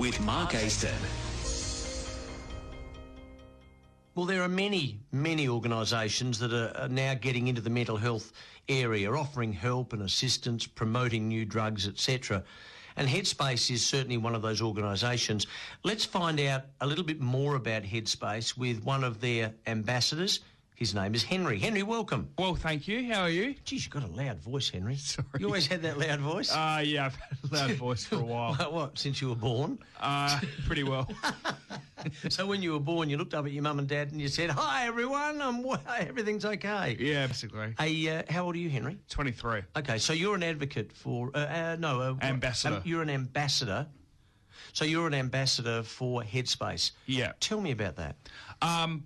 with Mark Aiston. Well, there are many organisations that are now getting into the mental health area, offering help and assistance, promoting new drugs, etc. And Headspace is certainly one of those organisations. Let's find out a little bit more about Headspace with one of their ambassadors. His name is Henry. Henry, welcome. Well, thank you. How are you? Geez, you've got a loud voice, Henry. Sorry. You always had that loud voice? Yeah, I've had a loud voice for a while. What, since you were born? Pretty well. So when you were born, you looked up at your mum and dad and you said, "Hi, everyone, everything's okay." Yeah, basically. Hey, how old are you, Henry? 23. Okay, so you're an advocate for... Ambassador. You're an ambassador. So you're an ambassador for Headspace. Yeah. Tell me about that.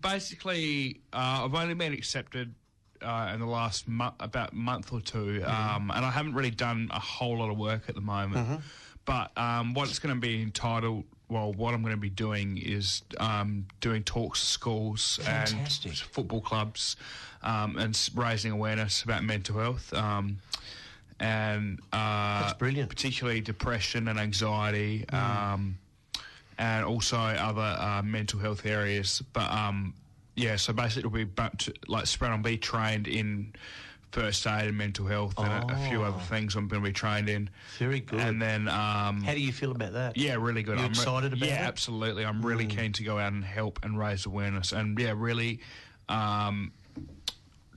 Basically, I've only been accepted in the last about month or two, and I haven't really done a whole lot of work at the moment. But what it's going to be entitled... Well, what I'm going to be doing is doing talks to schools and football clubs and raising awareness about mental health and that's brilliant. Particularly depression and anxiety and also other mental health areas. But, so basically it'll be spread on be trained in first aid and mental health and a few other things I'm going to be trained in. Very good. And then... how do you feel about that? Yeah, really good. I'm excited about it? Yeah, absolutely. I'm really keen to go out and help and raise awareness and, really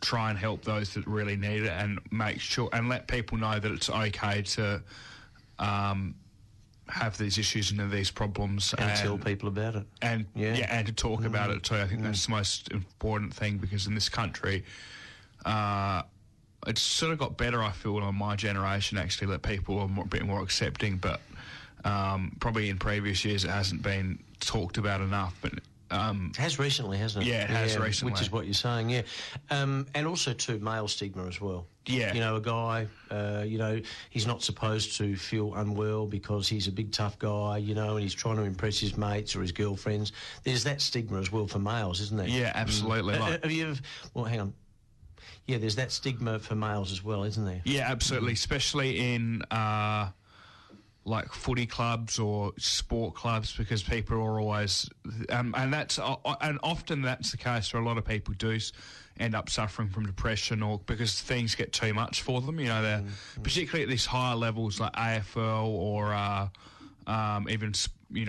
try and help those that really need it and make sure and let people know that it's okay to have these issues and these problems. And tell people about it. And, and to talk about it too. I think that's the most important thing because in this country... it's sort of got better, I feel, on my generation, actually, that people are a bit more accepting, but probably in previous years it hasn't been talked about enough. But it has recently, hasn't it? Yeah, it has recently. Which is what you're saying, yeah. And also, too, male stigma as well. Yeah. You know, a guy, he's not supposed to feel unwell because he's a big, tough guy, and he's trying to impress his mates or his girlfriends. There's that stigma as well for males, isn't there? Yeah, absolutely. Have you ever... Well, hang on. Yeah, there's that stigma for males as well, isn't there? Yeah, absolutely, especially in footy clubs or sport clubs because people are always and often that's the case where a lot of people do end up suffering from depression or because things get too much for them. They're particularly at these higher levels like AFL or even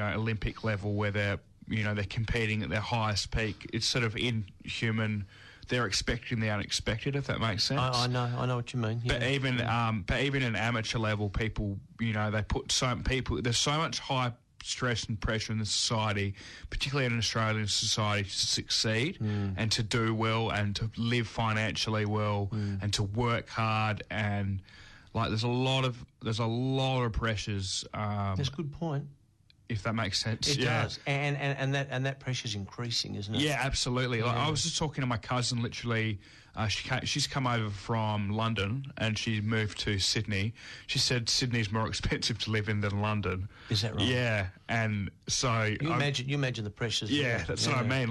Olympic level where they're competing at their highest peak. It's sort of inhuman. They're expecting the unexpected, if that makes sense. I know what you mean. Yeah. But even in amateur level, people, they put there's so much high stress and pressure in the society, particularly in Australian society, to succeed and to do well and to live financially well and to work hard and there's a lot of pressures. That's a good point. If that makes sense. It does. And that pressure's increasing, isn't it? Yeah, absolutely. Yeah. I was just talking to my cousin, literally, she's come over from London and she moved to Sydney. She said Sydney's more expensive to live in than London. Is that right? Yeah, and so... You imagine the pressures. Yeah, that's what I mean.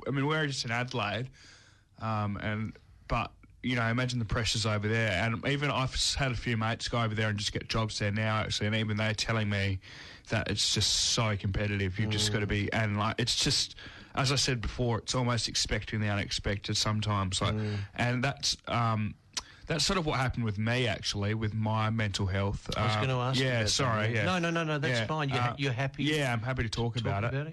We're just in Adelaide, but... imagine the pressures over there. And even I've had a few mates go over there and just get jobs there now, actually, and even they're telling me that it's just so competitive. You've just got to be... And, it's just... As I said before, it's almost expecting the unexpected sometimes. And that's sort of what happened with me, actually, with my mental health. I was going to ask you about that. Sorry. Yeah. No, that's fine. You're happy? Yeah, I'm happy to talk about it.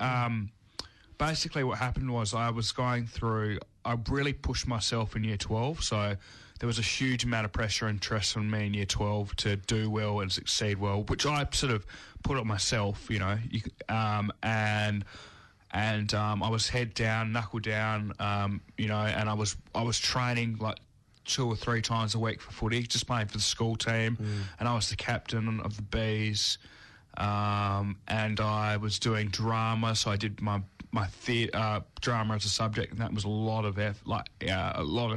Basically, what happened was I was going through... I really pushed myself in Year 12, so there was a huge amount of pressure and stress on me in Year 12 to do well and succeed well, which I sort of put on myself, and I was head down, knuckle down, and I was training 2 or 3 times a week for footy, just playing for the school team, and I was the captain of the Bees, and I was doing drama, so I did my drama as a subject, and that was a lot of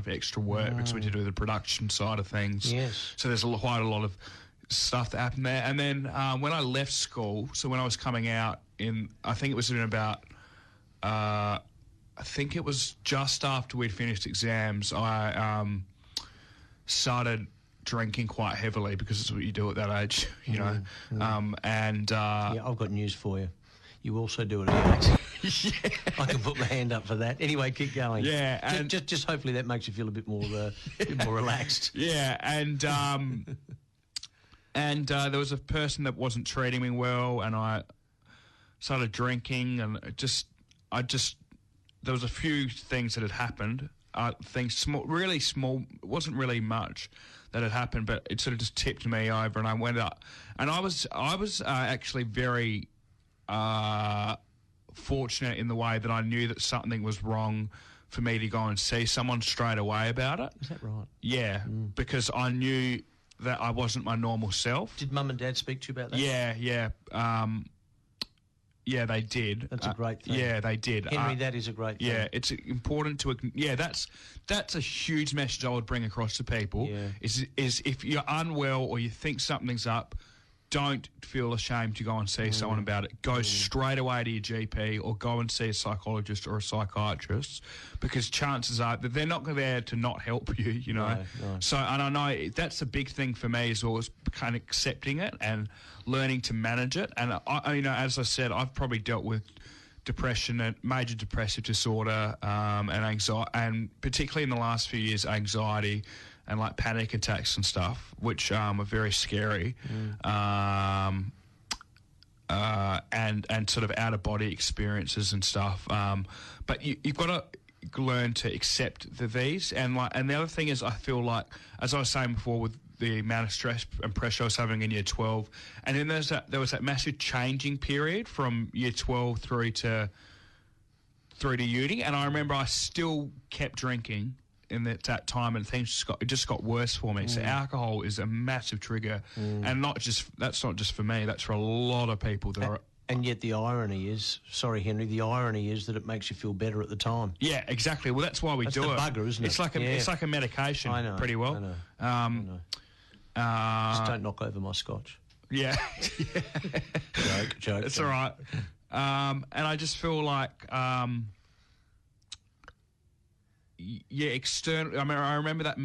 extra work because we did do the production side of things. Yes. So there's quite a lot of stuff that happened there. And then when I left school, so when I was coming out I think it was just after we'd finished exams, I started drinking quite heavily because it's what you do at that age, you know. Yeah, I've got news for you. You also do it at age. Yeah. I can put my hand up for that. Anyway, keep going. Yeah, and just hopefully that makes you feel a bit more relaxed. Yeah, and there was a person that wasn't treating me well, and I started drinking, and there was a few things that had happened. Really small. It wasn't really much that had happened, but it sort of just tipped me over, and I went up, and I was actually very fortunate in the way that I knew that something was wrong for me to go and see someone straight away about it. Is that right? Yeah, because I knew that I wasn't my normal self. Did Mum and Dad speak to you about that? Yeah. Yeah, they did. That's a great thing. Yeah, they did. Henry, that is a great thing. Yeah, it's important to... Yeah, that's a huge message I would bring across to people. Yeah. Is if you're unwell or you think something's up, don't feel ashamed to go and see someone about it. Go straight away to your GP or go and see a psychologist or a psychiatrist, because chances are that they're not there to not help you, you know. No. So, and I know that's a big thing for me as well, is kind of accepting it and learning to manage it. And, you know, as I said, I've probably dealt with depression and major depressive disorder and anxiety, and particularly in the last few years, anxiety and like panic attacks and stuff, which are very scary, and sort of out of body experiences and stuff. But you've got to learn to accept these, and the other thing is, I feel like, as I was saying before, with the amount of stress and pressure I was having in year 12, and then there was that massive changing period from year 12 through to uni, and I remember I still kept drinking in that time, and things just got worse for me. So alcohol is a massive trigger, and that's not just for me. That's for a lot of people that are. And yet the irony is, sorry, Henry, the irony is that it makes you feel better at the time. Yeah, exactly. Well, that's why we do it. That's the bugger, isn't it? It's like a medication. I know, pretty well. I know. Just don't knock over my scotch. Yeah. Joke. It's all right. And I just feel like. Yeah, external. I mean, I remember that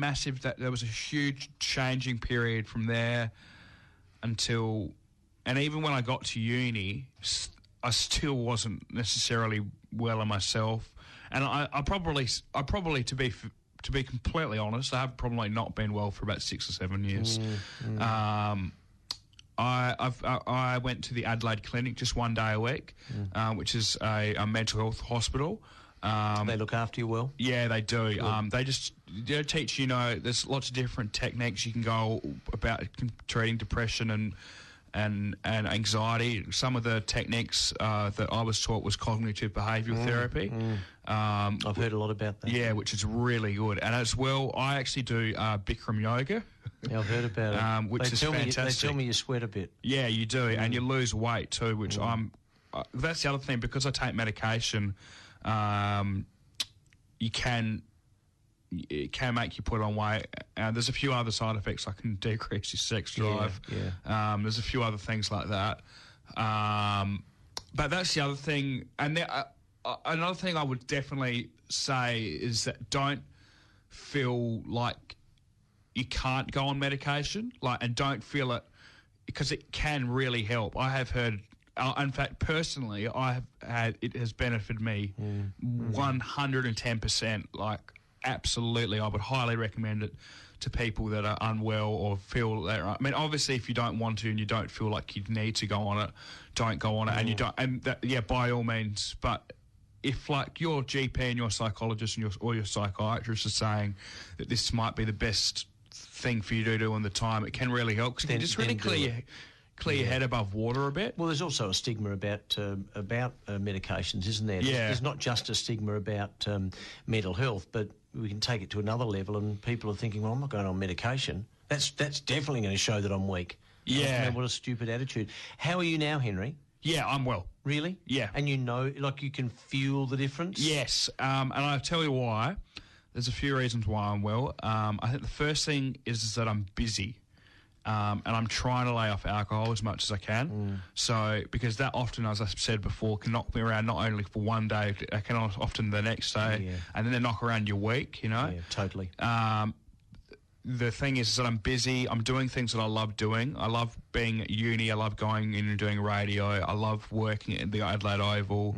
there was a huge changing period from there until, and even when I got to uni, I still wasn't necessarily well in myself. And I probably, to be completely honest, I have probably not been well for about 6 or 7 years. I went to the Adelaide Clinic just one day a week, which is a mental health hospital. They look after you well? Yeah, they do. They teach you, there's lots of different techniques you can go about treating depression and anxiety. Some of the techniques that I was taught was cognitive behavioural therapy. I've heard a lot about that. Yeah, which is really good. And as well, I actually do Bikram yoga. Yeah, I've heard about it. Which is fantastic. They tell me you sweat a bit. Yeah, you do, and you lose weight too, which that's the other thing, because I take medication. It can make you put on weight. There's a few other side effects, like can decrease your sex drive. Yeah. There's a few other things like that. But that's the other thing. And another thing I would definitely say is that don't feel like you can't go on medication, and don't feel it, because it can really help. I have heard. In fact, personally, it has benefited me 110%. Absolutely, I would highly recommend it to people that are unwell or feel that. I mean, obviously, if you don't want to and you don't feel like you need to go on it, don't go on it. And you don't. And by all means. But if your GP and your psychologist and your psychiatrist are saying that this might be the best thing for you to do in the time, it can really help. Because it can just really clear your head above water a bit. Well, there's also a stigma about medications, isn't there? Yeah. There's not just a stigma about mental health, but we can take it to another level, and people are thinking, well, I'm not going on medication. That's definitely going to show that I'm weak. Yeah. What a stupid attitude. How are you now, Henry? Yeah, I'm well. Really? Yeah. And you can feel the difference? Yes, and I'll tell you why. There's a few reasons why I'm well. I think the first thing is that I'm busy. And I'm trying to lay off alcohol as much as I can. So, because that often, as I've said before, can knock me around not only for one day, it can often the next day, and then they knock around your week, Yeah, totally. the thing is that I'm busy. I'm doing things that I love doing. I love being at uni. I love going in and doing radio. I love working at the Adelaide Oval.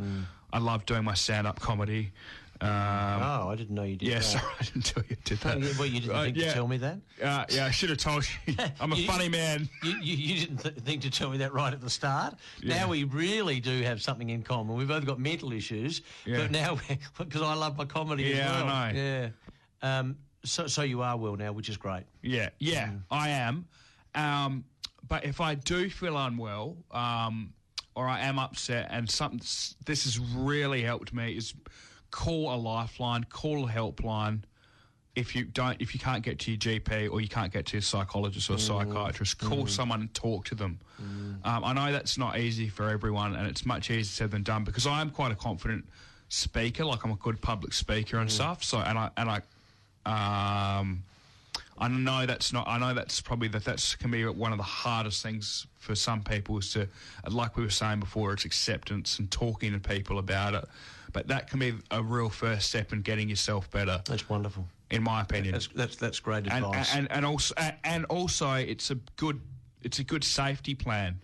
I love doing my stand-up comedy. I didn't know you did that. Yeah, sorry, I didn't tell you did that. Well, you didn't think to tell me that? Yeah, I should have told you. I'm a funny man. You didn't think to tell me that right at the start. Yeah. Now we really do have something in common. We've both got mental issues, but now, because I love my comedy as well. I know. Yeah. So you are well now, which is great. Yeah, I am. But if I do feel unwell, or I am upset, and this has really helped me, is call a lifeline, call a helpline. If you can't get to your GP or you can't get to a psychologist or a psychiatrist, call someone and talk to them. I know that's not easy for everyone, and it's much easier said than done, because I am quite a confident speaker. Like, I'm a good public speaker and stuff. So I know that's not. I know that's probably that can be one of the hardest things for some people, is to, like we were saying before, it's acceptance and talking to people about it. But that can be a real first step in getting yourself better. That's wonderful, in my opinion. That's great advice. And also it's a good safety plan,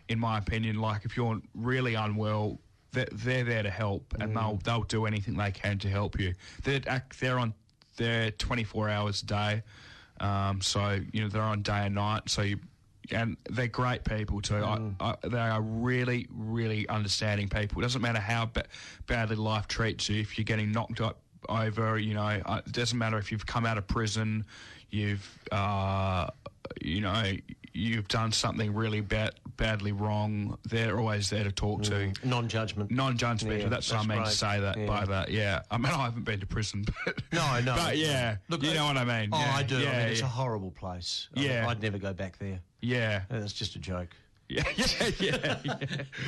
in my opinion. Like, if you're really unwell, they're there to help, and they'll do anything they can to help you. They're 24 hours a day. So, they're on day and night. And they're great people too. They are really, really understanding people. It doesn't matter how badly life treats you. If you're getting knocked over, it doesn't matter if you've come out of prison, you've done something really badly wrong. They're always there to talk to. Non-judgmental. Yeah, that's what I meant to say by that. Yeah. I mean, I haven't been to prison, but no. But yeah, look, you know what I mean. Oh, yeah. I do. Yeah, it's a horrible place. I'd never go back there. Yeah. That's just a joke. Yeah.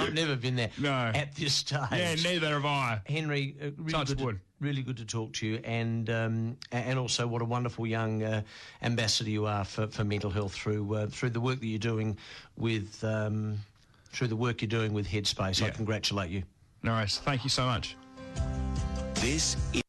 I've never been there. No. At this stage. Yeah, neither have I. Henry, really good to talk to you, and also what a wonderful young ambassador you are for mental health through the work that you're doing with Headspace. I congratulate you. No worries. Thank you so much. This is